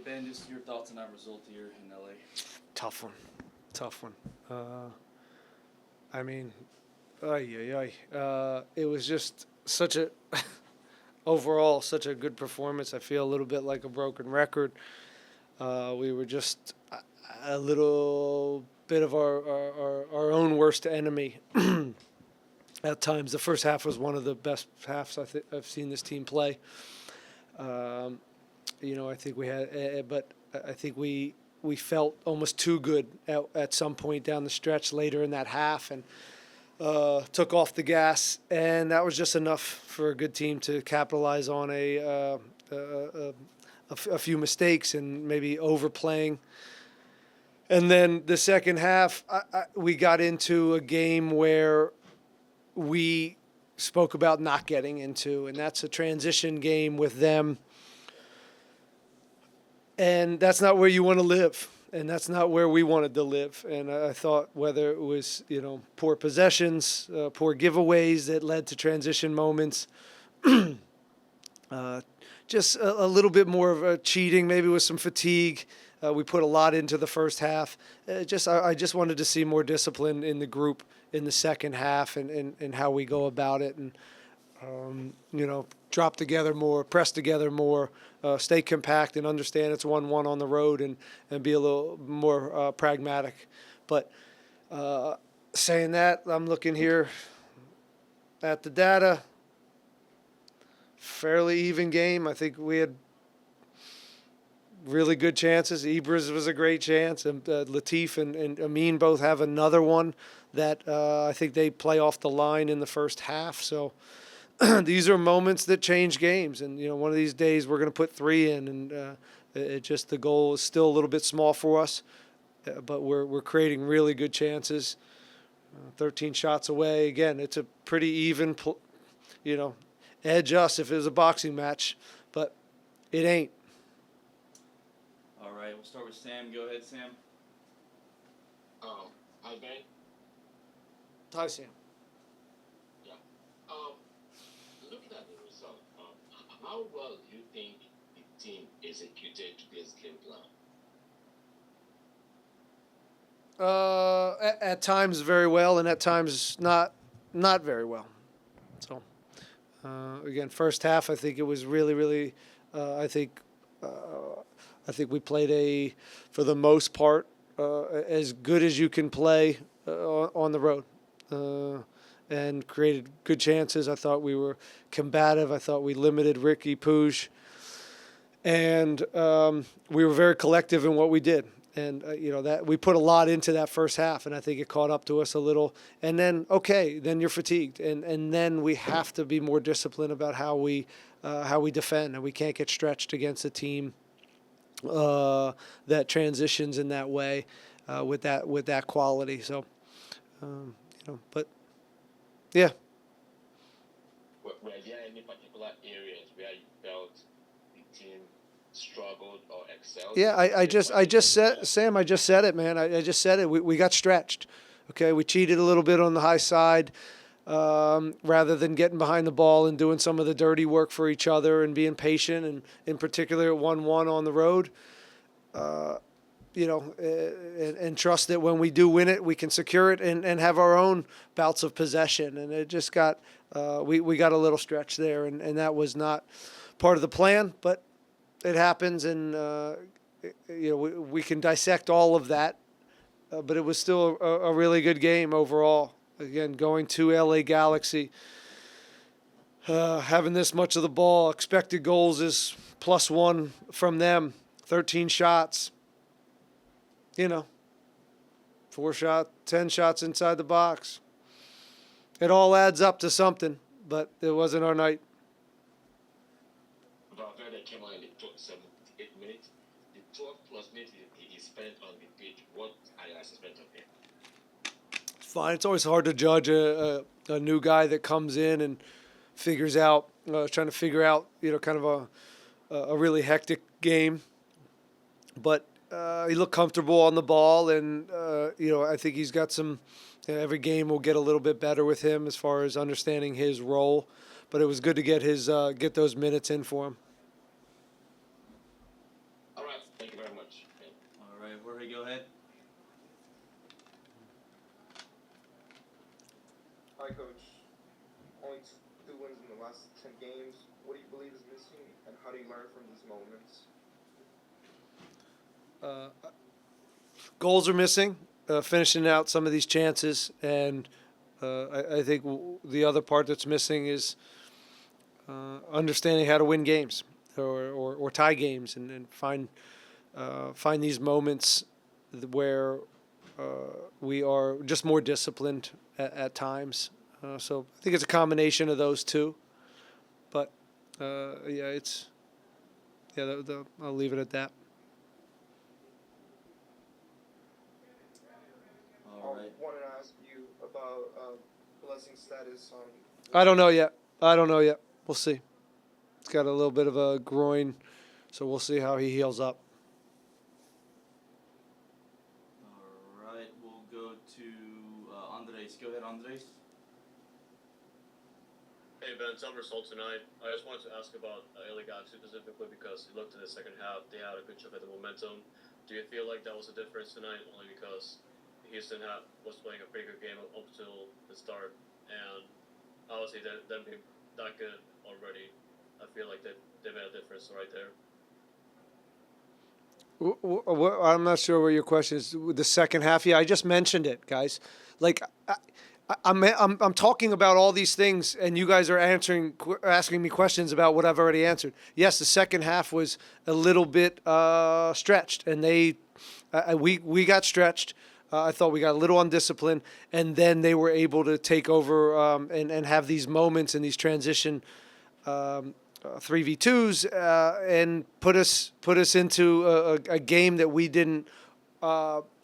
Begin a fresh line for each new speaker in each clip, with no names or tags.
Ben, just your thoughts on that result here in LA.
Tough one. I mean, ay. It was just such a overall such a good performance. I feel a little bit like a broken record. We were just a little bit of our own worst enemy at times. The first half was one of the best halves I've seen this team play. I think we had, but I think we felt almost too good at some point down the stretch later in that half, and took off the gas, and that was just enough for a good team to capitalize on a few mistakes and maybe overplaying. And then the second half, we got into a game where we spoke about not getting into, and that's a transition game with them. And that's not where you want to live, and that's not where we wanted to live. And I thought whether it was, poor possessions, poor giveaways that led to transition moments, just a little bit more of a cheating, maybe with some fatigue. We put a lot into the first half. I just wanted to see more discipline in the group in the second half and how we go about it, and drop together more, press together more, stay compact, and understand it's 1-1 on the road, and be a little more pragmatic. But saying that, I'm looking here at the data. Fairly even game. I think we had really good chances. Ibras was a great chance, and Latif and Amin both have another one that I think they play off the line in the first half. So these are moments that change games, and one of these days we're going to put 3 in, and the goal is still a little bit small for us, but we're creating really good chances. 13 shots away. Again, it's a pretty even, edge us if it was a boxing match, but it ain't.
All right, we'll start with Sam. Go ahead, Sam.
Hi, Ben.
Hi, Sam.
Yeah. Looking at the result, how well do you think the team executed today's game plan?
At times very well, and at times not very well. So again, first half, I think it was really. I think we played for the most part, as good as you can play on the road, and created good chances. I thought we were combative. I thought we limited Ricky Puig, and we were very collective in what we did. And that we put a lot into that first half, and I think it caught up to us a little. And then then you're fatigued, and then we have to be more disciplined about how we defend, and we can't get stretched against a team that transitions in that way, with that quality. So, but yeah.
Were there any particular areas where you felt the team struggled or excelled?
Yeah, I just said, Sam, I just said it, man. I just said it. We got stretched. Okay, we cheated a little bit on the high side, rather than getting behind the ball and doing some of the dirty work for each other and being patient, and in particular 1-1 on the road. And trust that when we do win it, we can secure it and have our own bouts of possession. And it just got, we got a little stretch there, and that was not part of the plan, but it happens, and we can dissect all of that, but it was still a really good game overall. Again, going to LA Galaxy, having this much of the ball, expected goals is +1 from them, 13 shots. 10 shots inside the box. It all adds up to something, but it wasn't our night.
Valverde came on in the 78 minutes. The 12+ minutes he spent on the pitch. What are your assessments of him?
It's fine. It's always hard to judge a new guy that comes in and figures out, trying to figure out, kind of a really hectic game. But he looked comfortable on the ball, and I think he's got some. Every game will get a little bit better with him as far as understanding his role. But it was good to get those minutes in for him.
All right. much, Ben.
All right, Jorge, go ahead.
Hi, Coach. Only 2 wins in the last 10 games. What do you believe is missing, and how do you learn from these moments?
Goals are missing, finishing out some of these chances, and I think the other part that's missing is understanding how to win games or tie games, and find these moments where we are just more disciplined at times. So I think it's a combination of those two. But I'll leave it at that.
All right.
I wanted to ask you about Blessing's status on.
I don't know yet. We'll see. He's got a little bit of a groin, so we'll see how he heals up.
All right, we'll go to Andres. Go ahead, Andres.
Hey Ben, some result tonight. I just wanted to ask about Elegance specifically because it looked in the second half they had a good chunk of the momentum. Do you feel like that was a difference tonight only because Houston was playing a pretty good game up till the start, and obviously them being that good already, I feel like they made a difference right there.
I'm not sure what your question is. With the second half, yeah, I just mentioned it, guys. Like, I'm talking about all these things, and you guys are asking me questions about what I've already answered. Yes, the second half was a little bit stretched, and we got stretched. I thought we got a little undisciplined, and then they were able to take over and have these moments and these transition 3v2s and put us into a game that we didn't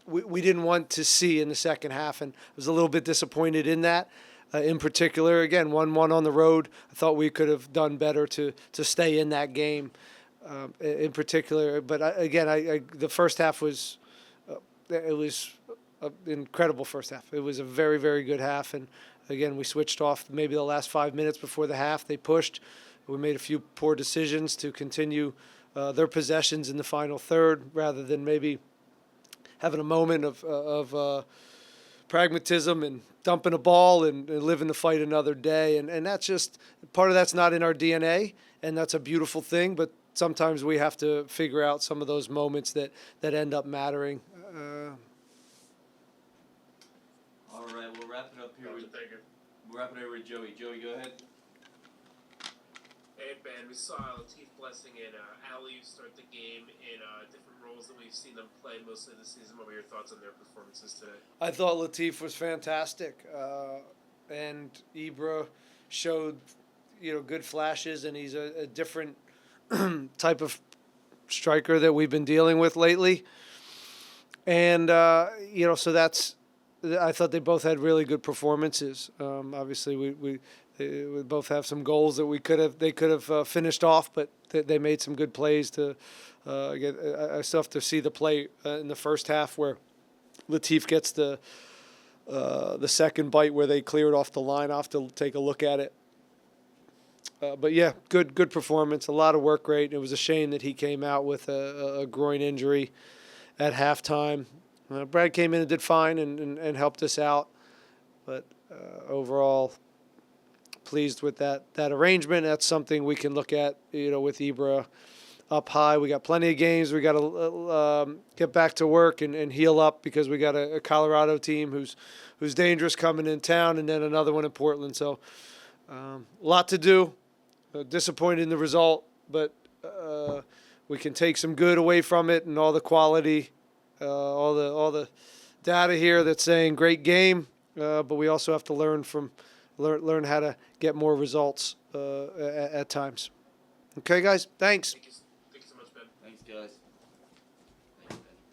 want to see in the second half, and I was a little bit disappointed in that. In particular, again, 1-1 on the road. I thought we could have done better to stay in that game. In particular, but the first half was it was an incredible first half. It was a very, very good half, and again, we switched off maybe the last 5 minutes before the half. They pushed. We made a few poor decisions to continue their possessions in the final third rather than maybe having a moment of pragmatism and dumping a ball and living the fight another day. And that's just part of that's not in our DNA, and that's a beautiful thing. But sometimes we have to figure out some of those moments that end up mattering.
All right, we'll wrap it up here.
Thank you.
We'll wrap it over with Joey. Joey, go ahead.
Hey Ben, we saw Latif Blessing and Ali start the game in different roles that we've seen them play mostly this season. What were your thoughts on their performances today?
I thought Latif was fantastic, and Ibra showed good flashes, and he's a different type of striker that we've been dealing with lately. And so that's. I thought they both had really good performances. Obviously, we both have some goals that they could have finished off, but they made some good plays. I still have to see the play in the first half where Latif gets the second bite where they clear it off the line. I'll have to take a look at it. But yeah, good performance. A lot of work rate. It was a shame that he came out with a groin injury at halftime. Brad came in and did fine and helped us out, but overall, pleased with that arrangement. That's something we can look at, with Ibra up high. We got plenty of games. We got to get back to work and heal up because we got a Colorado team who's dangerous coming in town, and then another one in Portland. So a lot to do. Disappointed in the result, but we can take some good away from it and all the quality. All the data here that's saying great game, but we also have to learn how to get more results at times. Okay, guys, thanks.
Thank you so much, Ben.
Thanks, guys.